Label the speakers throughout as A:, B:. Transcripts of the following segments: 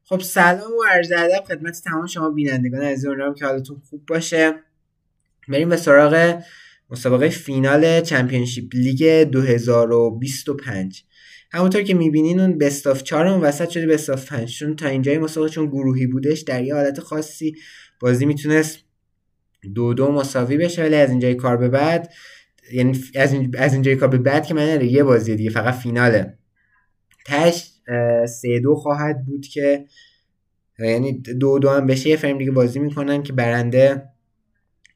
A: خب سلام و عرض ادب خدمت تمام شما بینندگان عزیز، امیدوارم که حالتون خوب باشه. بریم به سراغ مسابقه فینال چمپیونشیپ لیگ 2025. همونطور که میبینین اون بست آف 4 اون وسط شده بست آف 5، چون تا اینجای مسابقه چون گروهی بودش در یه حالت خاصی بازی میتونست 2-2 مساوی بشه، ولی از اینجای کار به بعد، یعنی از اینجای کار به بعد که من یه بازی دیگه فقط فیناله تش 3-2 خواهد بود که یعنی 2-2 هم بشه یه فریم دیگه بازی میکنن که برنده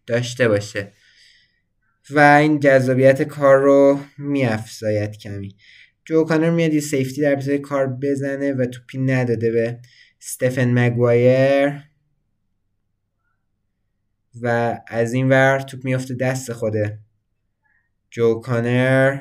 A: داشته باشه و این جذابیت کار رو میافزاید کمی. جو کانر میاد یه سیفتی در ابتدای کار بزنه و توپی نداده به استفن مگوایر و از این ور توپ میافته دست خوده جو کانر.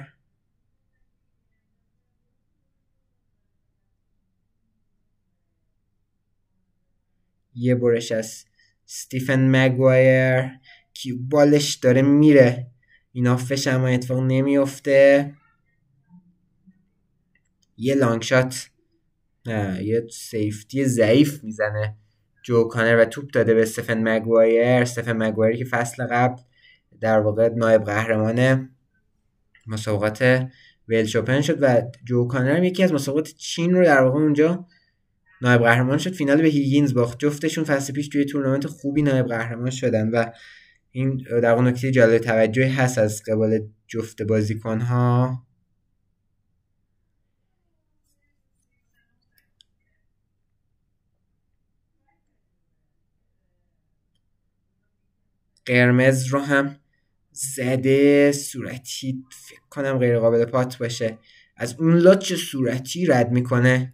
A: یه برش از استیفن مگوایر که بالش داره میره، این آفش اما اتفاق نمیافته. یه لانگ شات، نه یه سیفتی ضعیف میزنه جو کانر و توپ داده به استفن مگوایر. استفن مگوایر که فصل قبل در واقع نایب قهرمان مسابقات ولش اوپن شد و جو کانر هم یکی از مسابقات چین رو در واقع اونجا نایب قهرمان شد، فینال به هیگینز باخت. جفتشون فصل پیش توی تورنمنت خوبی نایب قهرمان شدن و این در واقع نکته جالب توجهی هست از قبال جفت بازیکن‌ها. قرمز رو هم زده، صورتی فکر کنم غیر قابل پات باشه، از اون لاچ صورتی رد میکنه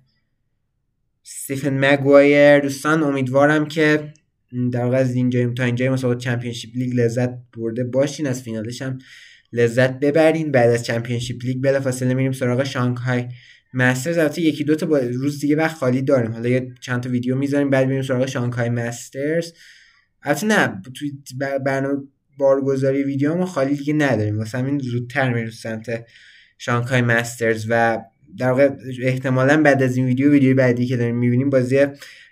A: استیفن مگوایر. دوستان امیدوارم که در واقع از اینجا تا اینجای مسابقات چمپیونشیپ لیگ لذت برده باشین، از فینالش هم لذت ببرین. بعد از چمپیونشیپ لیگ بلافاصله میریم سراغ شانگهای مسترز. البته یکی دو تا روز دیگه وقت خالی داریم، حالا یه چند تا ویدیو میذاریم بعد میریم سراغ شانگهای مسترز. البته نه، توی برنامه بارگذاری ویدیو ما خالی دیگه نداریم، واسه همین زودتر میریم سمت شانگهای مسترز و در واقع احتمالاً بعد از این ویدیوی بعدی که داریم میبینیم بازی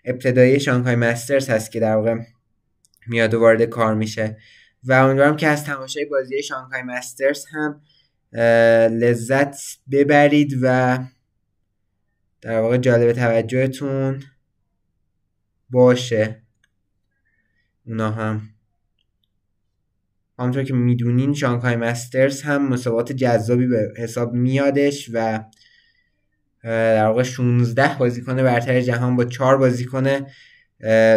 A: ابتدایی شانگهای مسترز هست که در واقع میاد و وارد کار میشه و امیدوارم که از تماشای بازی شانگهای مسترز هم لذت ببرید و در واقع جالب توجهتون باشه. اونا هم همونطور که میدونین شانگهای مسترز هم مسابقات جذابی به حساب میادش و در واقع 16 بازیکن برتر جهان با 4 بازیکن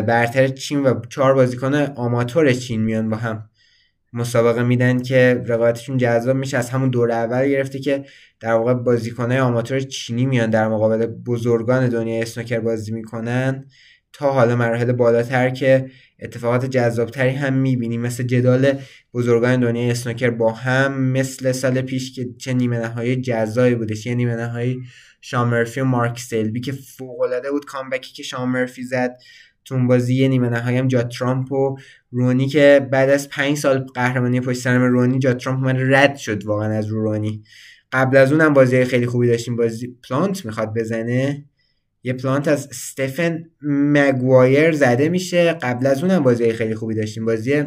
A: برتر چین و 4 بازیکن آماتور چین میان با هم مسابقه میدن که رقابتشون جذاب میشه. از همون دور اول گرفته که در واقع بازیکن‌های آماتور چینی میان در مقابل بزرگان دنیای اسنوکر بازی میکنن تا حالا مراحل بالاتر که اتفاقات جذابتری هم میبینیم، مثل جدال بزرگان دنیای اسنوکر با هم، مثل سال پیش که چه نیمه نهایی جذابی بودش، یه نیمه نهایی شان مرفی و مارک سلبی که فوق‌العاده بود، کامبکی که شان مرفی زد تو اون بازی. یه نیمه نهایی هم جا ترامپ و رونی که بعد از 5 سال قهرمانی پشت سر رونی جا ترامپ اومد رد شد واقعا از رونی. قبل از اون هم بازی خیلی خوبی داشتیم. بازی پلانت میخواد بزنه، یه پلانت از استفن مگوایر زده میشه. قبل از اون هم بازی خیلی خوبی داشتیم، بازی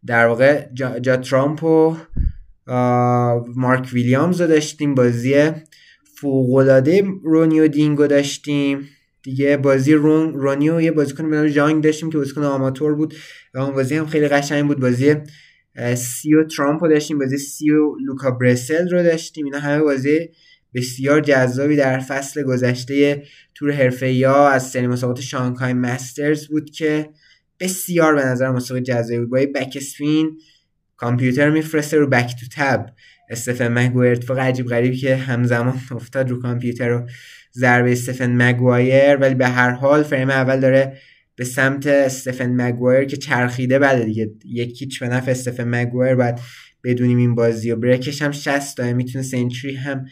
A: در واقع جا ترامپ و مارک ویلیامز رو داشتیم، بازی فوق‌العاده رونی و دینگو داشتیم دیگه، بازی رونی و یه بازیکن به نام ژانگ داشتیم که بازیکن آماتور بود و اون بازی هم خیلی قشنگ بود. بازی سیو ترامپ رو داشتیم، بازی سیو لوکا برسل رو داشتیم. اینا همه بازی بسیار جذابی در فصل گذشته تور حرفه‌ای‌ها از سری مسابقات شانگهای مسترز بود که بسیار به نظر مسابقه جذابی بود. با یه بک اسپین کامپیوتر میفرسته رو بک تو تب استفن مگوایر، اتفاق عجیب غریبی که همزمان افتاد رو کامپیوتر و ضربه استفن مگوایر، ولی به هر حال فریم اول داره به سمت استفن مگوایر که چرخیده. بعد دیگه یکیچ به نفع استفن مگوایر بعد بدونیم این بازی و بریکش هم 60 داره، میتونه سنچری هم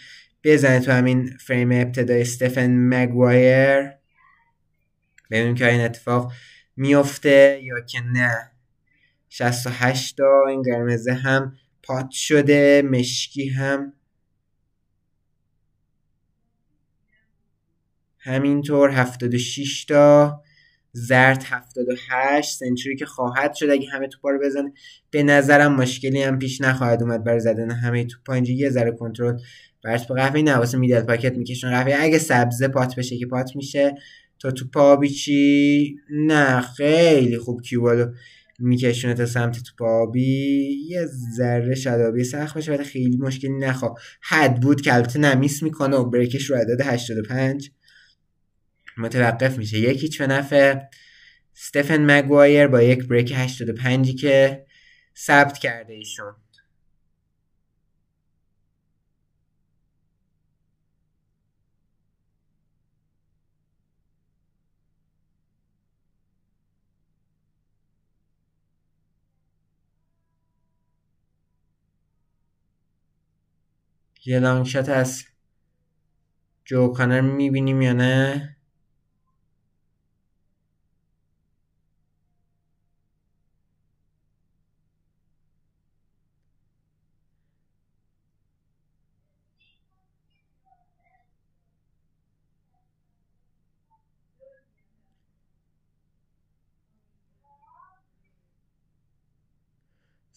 A: بزنه تو همین فریم ابتدای استفن مگوایر. ببینیم که این اتفاق میفته یا که نه. 68 تا این قرمزه هم پات شده، مشکی هم همینطور 76 تا، زرد 78 سنچوری که خواهد شد اگه همه توپا رو بزنه. به نظرم مشکلی هم پیش نخواهد اومد برای زدن همه توپا. اینجا یه ذره کنترل برش به قهوه‌ای نه، واسه میدل پاکت میکشون قهوه. اگه سبزه پات بشه که پات میشه، تا توپ آبی چی نه، خیلی خوب کیوبالو میکشونه تا سمت توپ آبی. یه ذره شادابی سخت باشه ولی خیلی مشکلی نخواه حد بود که البته نمیس میکنه و بریکش رو عدد 85 متوقف میشه. 1-0 به نفع استفن مگوایر با یک بریک 85 که ثبت کرده ایشون. یه لانگ شات از جو کانر میبینیم یا نه؟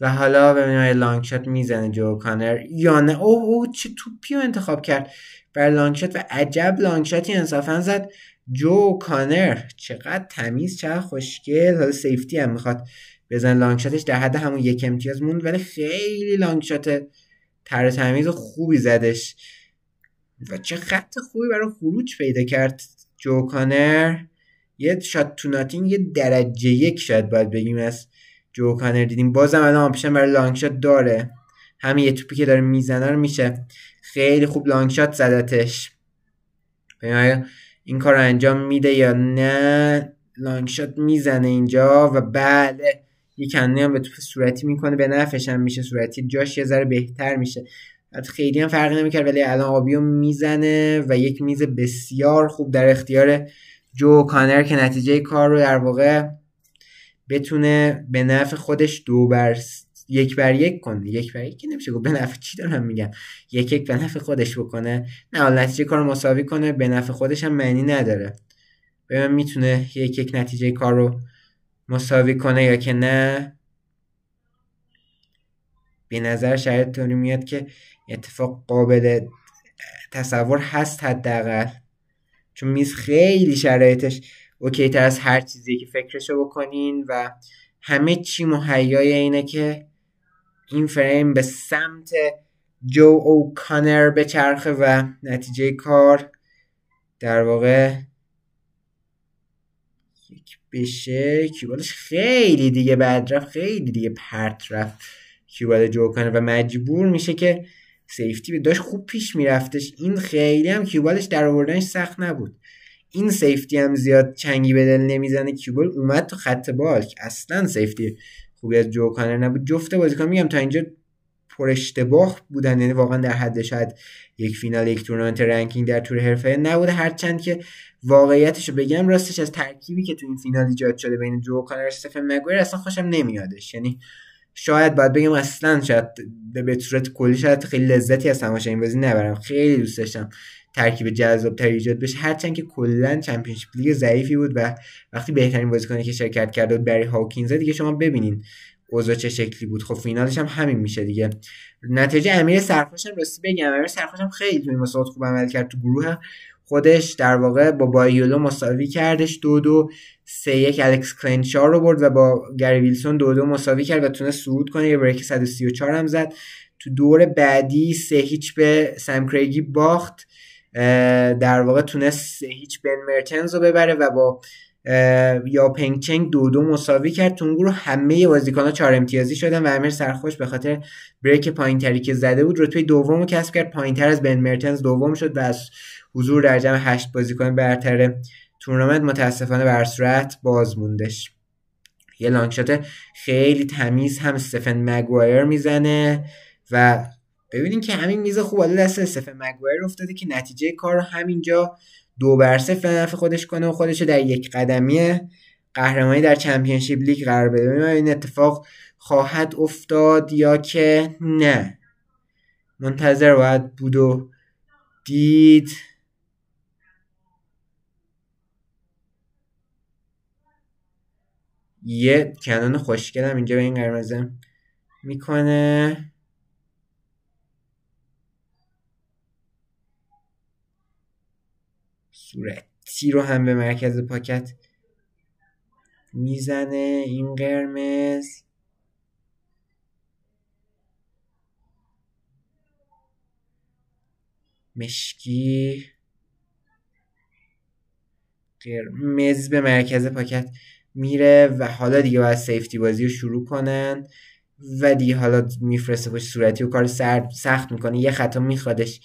A: و حالا ببینیم لانگ شات میزنه جو کانر یا نه. اوه چه توپی رو انتخاب کرد برای لانگ شات و عجب لانگ شاتی انصافا زد جو کانر. چقدر تمیز، چقدر خوشگل. حالا سیفتی هم میخواد بزن، لانگ شاتش در حد همون 1 امتیاز موند ولی خیلی لانگ شات تر تمیز و خوبی زدش و چه خط خوبی برای خروج پیدا کرد جو کانر. یه شات تو ناتینگ یه درجه 1 شاید باید بگیم از جو کانر دیدیم. بازم الان آپشن برای لانگ شات داره، همین یه توپی که داره میزنه رو میشه خیلی خوب لانگ شات زدتش. ببینیم این کار رو انجام میده یا نه. لانگ شات میزنه اینجا و بله یه کنه هم به توپ صورتی میکنه، به نفعش هم میشه. صورتی جاش یه ذره بهتر میشه، خیلی هم فرقی نمیکرد ولی الان آبیو میزنه و یک میز بسیار خوب در اختیار جو کانر که نتیجه کار رو در واقع بتونه به نفع خودش 1-1 کنه. 1-1 که نمیشه گفت، به نفع چی دارم میگم، 1-1 به نفع خودش بکنه. نه حالا نتیجه کار رو مساوی کنه به نفع خودش هم معنی نداره. ببین میتونه 1-1 نتیجه کار رو مساوی کنه یا که نه. به نظر شاید طوری میاد که اتفاق قابل تصور هست حداقل، چون میز خیلی شرایطش اوکی تر از هر چیزی که فکرشو بکنین و همه چی مهیای اینه که این فریم به سمت جو اوکانر بچرخه و نتیجه کار در واقع یک بشه. کیوبالش خیلی دیگه بد رفت، خیلی دیگه پرت رفت کیوبال جو اوکانر و مجبور میشه که سیفتی داشت خوب پیش میرفتش. این خیلی هم کیوبالش در آوردنش سخت نبود. این سیفتی هم زیاد چنگی به دل نمیزنه. کیوبال اومد تو خط بال که اصلا سیفتی خوبی از جو کانر نبود. جفت بازیکن میگم تا اینجا پر اشتباه بودن، یعنی واقعا در حد شاید یک فینال یک تورنمنت رنکینگ در تور حرفه نبوده. هرچند که واقعیتشو بگم راستش از ترکیبی که تو این فینال ایجاد شده بین جو کانر و استفن مگوایر اصلا خوشم نمیادش. یعنی شاید باید بگم اصلا شاید به صورت کلی شاید خیلی لذتی از تماشای این بازی نبرم. خیلی دوست داشتم ترکیب جذاب‌تر ایجاد بشه، هرچند که کلا چمپیونشیپ لیگ ضعیفی بود و وقتی بهترین بازیکنی که شرکت کرده بود بری هاوکینز دیگه شما ببینین اوضاع چه شکلی بود. خب فینالش هم همین میشه دیگه. نتیجه امیر سرخوش هم راستی بگم، امیر سرخوش هم خیلی تو این مسابقات خوب عمل کرد. تو گروه خودش در واقع با بایولو مساوی کردش 2-2، 3-1 الکس کلنشار رو برد و با گری ویلسون 2-2 مساوی کرد و تونست صعود کنه. یه بریک 134 هم زد. تو دور بعدی 3-0 به سم کریگی باخت، در واقع تونست 3-0 بن مرتنز رو ببره و با یا پنگ چنگ 2-2 مساوی کرد. تو اون گروه همه بازیکن‌ها 4 امتیازی شدن و امیر سرخوش به خاطر بریک پایین‌تری که زده بود رتبه دوم رو کسب کرد، پایین‌تر از بن مرتنز دوم شد و از حضور در جمع 8 بازیکن برتر تورنمنت متاسفانه بر صورت باز موندش. یه لانگ شات خیلی تمیز هم استفن مگوایر میزنه و ببینین که همین میز خوب حالا دست استفن مگوایر افتاده که نتیجه کار رو همینجا 2-0 به نفع خودش کنه و خودش در یک قدمی قهرمانی در چمپیونشیپ لیگ قرار بده. ببینیم این اتفاق خواهد افتاد یا که نه. منتظر باید بود و دید. 2-0 یه کنون خوشگلم اینجا به این قرمزه میکنه. صورتی رو هم به مرکز پاکت میزنه این قرمز. مشکی قرمز به مرکز پاکت میره و حالا دیگه باید سیفتی بازی رو شروع کنن و دیگه حالا میفرسته پشت صورتی و کار سخت میکنه. یه خطا میخوادش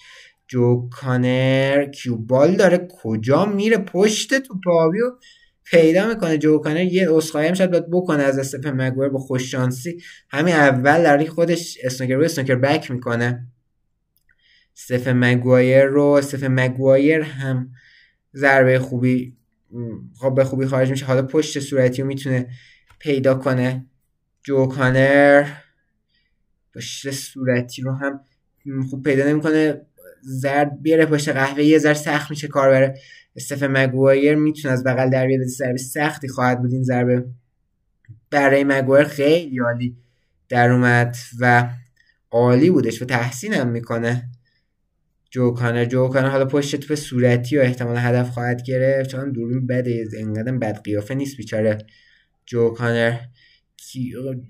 A: جو کانر. کیوبال داره کجا میره؟ پشت توپ آبی رو پیدا میکنه جو کانر. یه عذرخواهی هم شاید باید بکنه از استفن مگوایر. با خوش شانسی همین اول در خودش اسنوکر بک میکنه استفن مگوایر رو. استفن مگوایر هم ضربه خوبی به خوبی خارج میشه. حالا پشت صورتی رو میتونه پیدا کنه جو کانر. پشت صورتی رو هم خوب پیدا نمیکنه. ضرب بیاره پشت قهوه یه ذره سخت میشه کار بره استفن مگوایر. میتونه از بغل در بیاد. ضربه سختی خواهد بود این ضربه برای مگوایر. خیلی عالی در اومد و عالی بودش و تحسینم میکنه جو کانر. حالا پشت توپ صورتی و احتمال هدف خواهد گرفت چون دوربین بده، اینقدر بد قیافه نیست بیچاره جو کانر.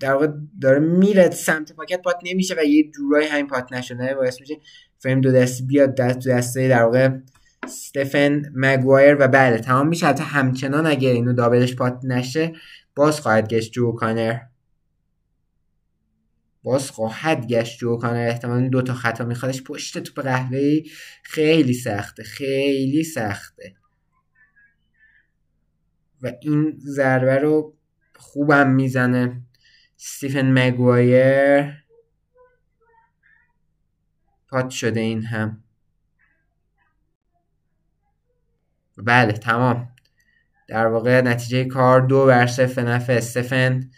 A: در واقع داره میره سمت پاکت، پات نمیشه و یه جورایی همین پات نشده باعث میشه فریم دو دستی بیاد دو دسته در واقع استفن مگوایر و بله تمام میشه. حتی همچنان اگه اینو دابلش پات نشه باز خواهد گشت جو کانر. احتمالاً 2 تا خطا میخوادش پشت توپ قهوه‌ای. خیلی سخته و این ضربه رو خوبم میزنه استفن مگوایر. پات شده این هم. بله تمام. در واقع نتیجه کار 2-0 نفع استفن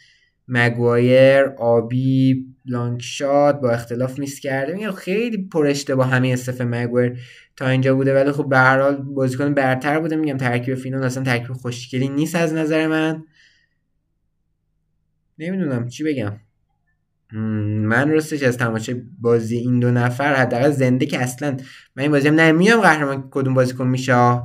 A: مگوایر. آبی لانگ شات با اختلاف میس کرده. میگم خیلی پر اشتباه همین استفن مگوایر تا اینجا بوده ولی خب به هر حال بازیکن برتر بوده. میگم ترکیب فینال اصلا ترکیب خوشگلی نیست از نظر من. نمیدونم چی بگم. من راستش از تماشای بازی این دو نفر حداقل زنده که اصلا من این بازی هم نمیدونم قهرمان کدوم بازیکن میشه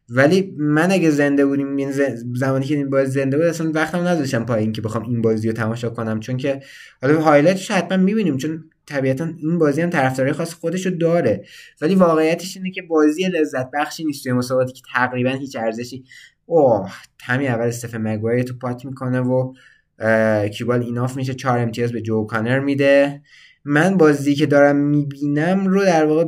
A: ولی من اگه زنده بودیم زمانی که این بازی زنده بود اصلا وقتم نذاشتم پایین که بخوام این بازی رو تماشا کنم چون که حالا هایلایتش حتما میبینیم چون طبیعتا این بازی هم طرفدارای خاص خودشو داره ولی واقعیتش اینه که بازی لذت بخشی نیست توی مسابقاتی که تقریبا هیچ ارزشی. همین اول استفن مگوایر تو پات میکنه و کیوبال ایناف میشه. 4 امتیاز به جو کانر میده. من بازی که دارم میبینم رو در واقع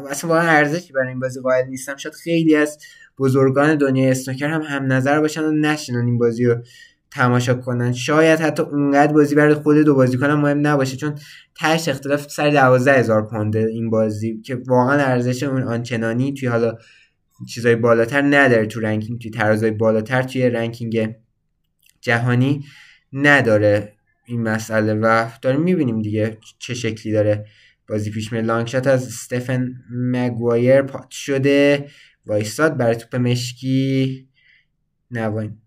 A: اصلا واقعا ارزشی برای این بازی قائل نیستم. شاید خیلی از بزرگان دنیای اسنوکر هم نظر باشن و نشینن این بازی رو تماشا کنن. شاید حتی اونقدر بازی برای خود دو بازیکن هم مهم نباشه چون تهش اختلاف سر 12,000 پونده این بازی که واقعا ارزش اون آنچنانی توی حالا چیزای بالاتر نداره. تو رنکینگ توی ترازای بالاتر توی رنکینگ جهانی نداره این مسئله و داریم میبینیم دیگه چه شکلی داره بازی پیش میره. لانگ شات از استفن مگوایر پات شده وایستاد برای توپ مشکی. نواین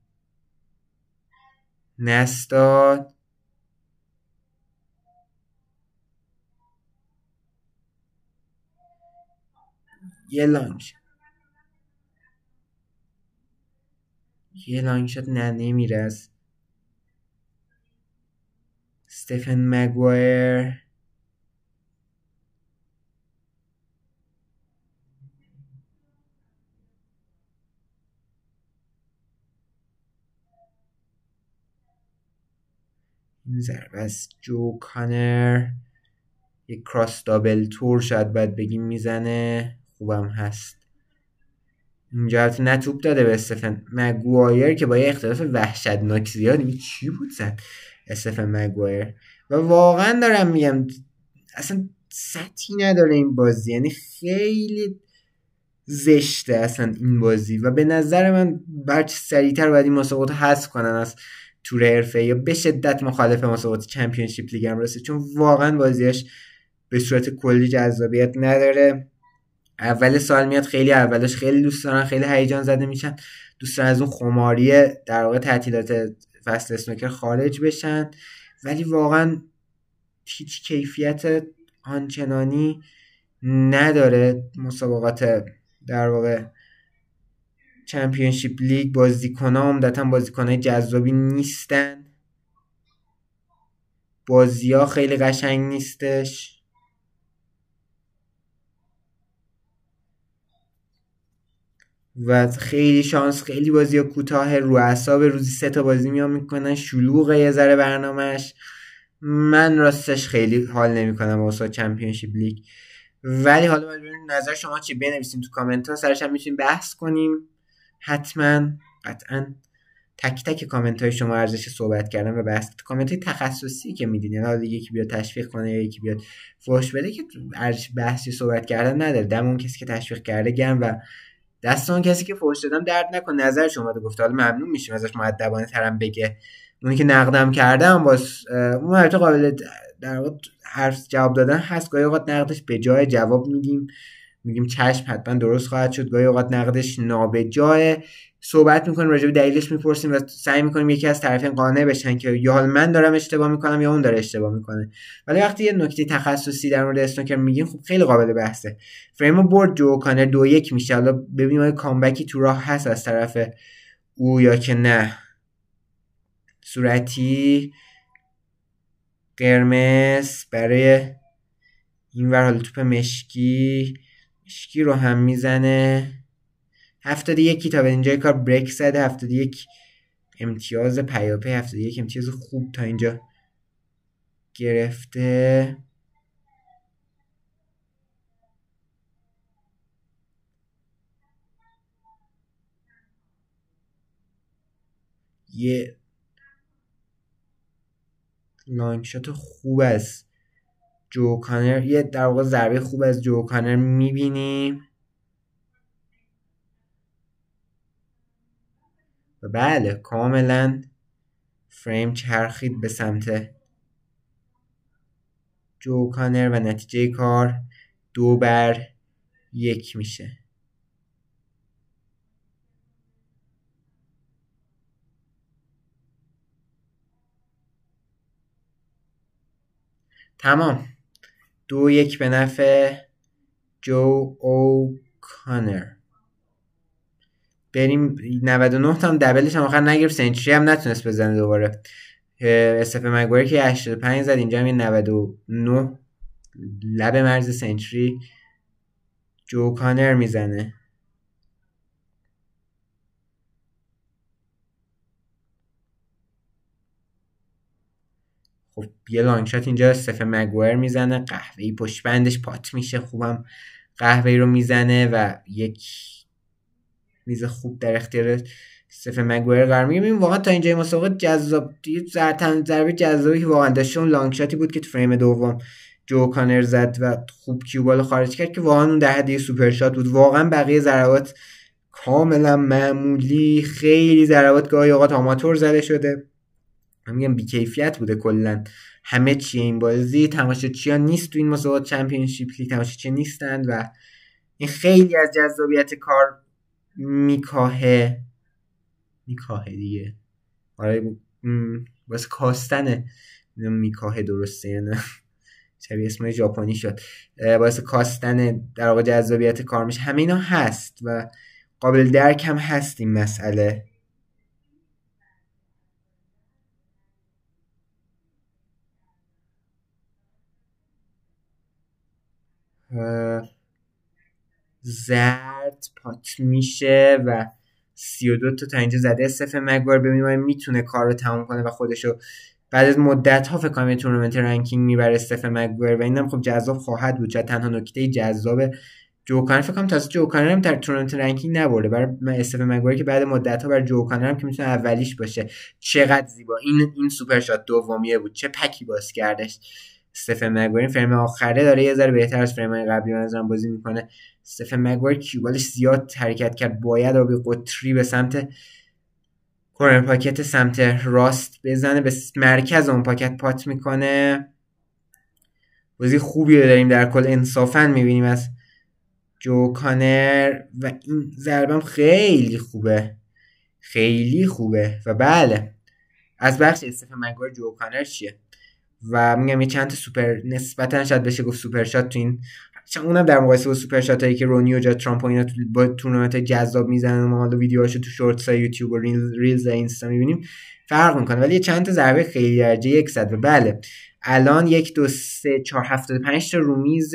A: نستاد. یه لانگ شات نمیره از استفن مگوایر. این ضربه از جو کانر یک کراس دابل تور شاید باید بگیم میزنه. خوبم هست. اینجا البته نه توپ داده به استفن مگوایر که با یه اختلاف وحشتناک زیادی چی بود زد استفن مگوایر و واقعا دارم میگم اصلا سطحی نداره این بازی. یعنی خیلی زشته اصلا این بازی و به نظر من برچه سریعتر باید این مسابقات حذف کنن از تور حرفه یا به شدت مخالف مسابقات چمپیونشیپ لیگ هم رسه چون واقعا بازیش به صورت کلی جذابیت نداره. اول سال میاد خیلی اولش خیلی دوست دارن، خیلی هیجان زده میشن، دوست دارن از اون خماری در واقع تعطیلات فصل اسنوکر خارج بشن، ولی واقعا هیچ کیفیت آنچنانی نداره مسابقات در واقع چمپیونشیپ لیگ. بازیکن‌ها عمدتاً بازیکن‌های جذابی نیستن، بازی‌ها خیلی قشنگ نیستش و خیلی شانس، خیلی بازی‌ها کوتاه، رو اعصاب، روزی 3 تا بازی میان میکنن، شلوغه یه ذره برنامه‌اش. من راستش خیلی حال نمی‌کنم واسه چمپیونشیپ لیگ، ولی حالا ببینیم نظر شما چی، بنویسین تو کامنت ها، سرش هم میتونیم بحث کنیم. حتما قطعا تک تک کامنت های شما ارزش صحبت کردن و بحث. کامنت های تخصصی که میدین، یعنی حالا یکی بیاد تشویق کنه یا یکی بیاد فحش بده که ارزش بحثی صحبت کردن نداره. دم اون کسی که تشویق کرده گرم و دست اون کسی که فحش دادم درد نکن، نظرش اومده گفته، حالا ممنون میشیم ازش مؤدبانه ترم بگه. اونی که نقدم کردم باز اون البته قابل در واقع حرف جواب دادن هست، گاهی اوقات نقدش به جای جواب میگیم چشم حتما درست خواهد شد، گاهی اوقات نقدش نابجای، صحبت میکنیم راجع به دلیلش میپرسیم و سعی میکنیم یکی از طرفین قانع بشن که یا حال من دارم اشتباه میکنم یا اون داره اشتباه میکنه. ولی وقتی یه نکته تخصصی در مورد اسنوکر میگیم، خب خیلی قابل بحثه. فریم برد جو کانر 2-1 میشه، حالا ببینیم آیا کامبکی تو راه هست از طرف او یا که نه. صورتی قرمز برای اینور، حالا توپ مشکی رو هم میزنه. 71 تا به اینجای کار بریک زده، 71 امتیاز پیاپی، 71 امتیاز خوب تا اینجا گرفته. یه لانگ شات خوب از جو کانر، یه در واقع ضربه خوب از جو کانر میبینیم و بله کاملا فریم چرخید به سمت جو کانر و نتیجه کار 2-1 میشه. تمام، 2-1 به نفع جو او کانر. بریم 99 تا هم دبلش هم آخر نگرفت، سنچری هم نتونست بزنه دوباره. استف مگوایر که 85 زد، اینجا هم 99 لب مرز سنچری جو کانر میزنه. خب یه لانگ شات اینجا استف مگوایر میزنه، قهوه‌ای پشت بندش پات میشه، خوبم قهوه‌ای رو میزنه و یک میز خوب در اختیار استف مگوایر قرار میگیره. واقعا تا اینجای مسابقه جذاب، ضربه جذابی که واقعا داشت اون لانگ شاتی بود که تو فریم دوم جو کانر زد و خوب کیوبال خارج کرد که واقعا اون در حد سوپر شات بود. واقعا بقیه ضربات کاملا معمولی، خیلی ضربات گاهی اوقات آماتور زده شده، میگم بی‌کیفیت بوده کلا همه چی. این بازی تماشاچی‌ها نیست تو این مسابقات چمپیونشیپ لیگ، تماشاچی نیستن و این خیلی از جذابیت کار میکاهه دیگه. آره واسه کاستن میکاهه، درسته یا نه؟ شبیه اسمای ژاپنی شد. واسه کاستن در واقع جذابیت کار میشه. همه اینا هست و قابل درک هم هست این مسئله. زرد پات میشه و 32 تا اینجا زده استف مگوایر. ببینیم میتونه کار رو تموم کنه و خودشو بعد از مدت ها فکر کنم تورنمنت رنکینگ میبره استف مگوایر و اینم خب جذاب خواهد بود. شاید تنها نکته جذاب جو کانر، فکر کنم تازه جو کانر هم در تورنمنت رنکینگ نبرده، برای استف مگوایر که بعد مدت ها برای جو کانر هم که میتونه اولیش باشه. چقدر زیبا این سوپر شات دومیه بود، چه پکی باز کردش استف مگوایر. فریم آخره داره یه ذره بهتر از فریم قبلی منظورم بازی میکنه. استف مگوایر کیوبالش زیاد حرکت کرد، باید آبی قطری به سمت کورنر پاکت سمت راست بزنه، به مرکز اون پاکت پات میکنه. بازی خوبی رو داریم در کل، انصافا میبینیم از جو کانر و این ضربم خیلی خوبه و بله از بخش استفن مگوایر جو کانر چیه و میگم یه چند تا سوپر نسبتا شاید بشه گفت سوپر شات تو این، اونم در مقایسه با سوپر شات هایی که رونی و جا ترامپ و اینا با تورنمنت جذاب میزنن و ما حالا ویدیوهاشو تو شورتس های یوتیوب و ریلز اینستا میبینیم فرق میکنه، ولی یه چند تا ضربه خیلی درجه 100 و بله الان 1 2 3 4 75 تا رومیز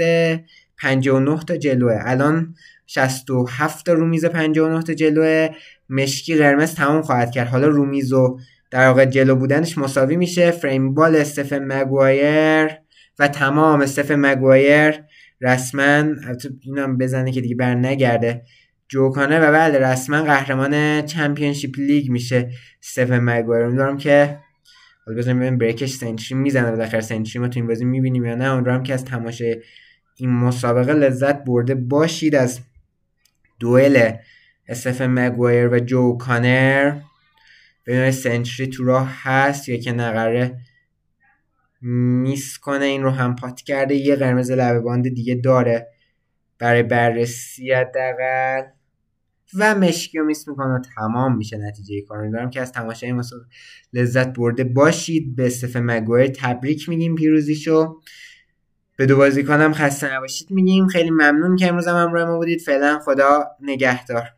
A: 59 تا جلوه، الان 67 تا رومیز 59 تا جلوه، مشکی قرمز تمام خواهد کرد. حالا رومیز و در واقع جلو بودنش مساوی میشه، فریم بال استفن مگوایر و تمام استفن مگوایر رسما اینم بزنه که دیگه بر نگرده جو کانر و بله رسما قهرمان چمپیونشیپ لیگ میشه استفن مگوایر. امیدوارم که حالا بزنیم ببینیم بریکش سنچری میزنه، بالاخره سنچری ما تو این بازی میبینیم یا نه. امیدوارم که از تماشای این مسابقه لذت برده باشید از دوئل استفن مگوایر و جو کانر. ببینیم سنچری تو راه هست یا که نقره میس کنه، این رو هم پات کرده، یه قرمز لبه باند دیگه داره برای بررسی حداقل و مشکی رو میس میکنه و تمام میشه نتیجه کار. امیدوارم که از تماشای مسابقه لذت برده باشید. به استفن مگوایر تبریک میگیم پیروزیشو، به دو بازیکنم خسته نباشید میگیم. خیلی ممنون که امروز هم همراه ما بودید. فعلا خدا نگهدار.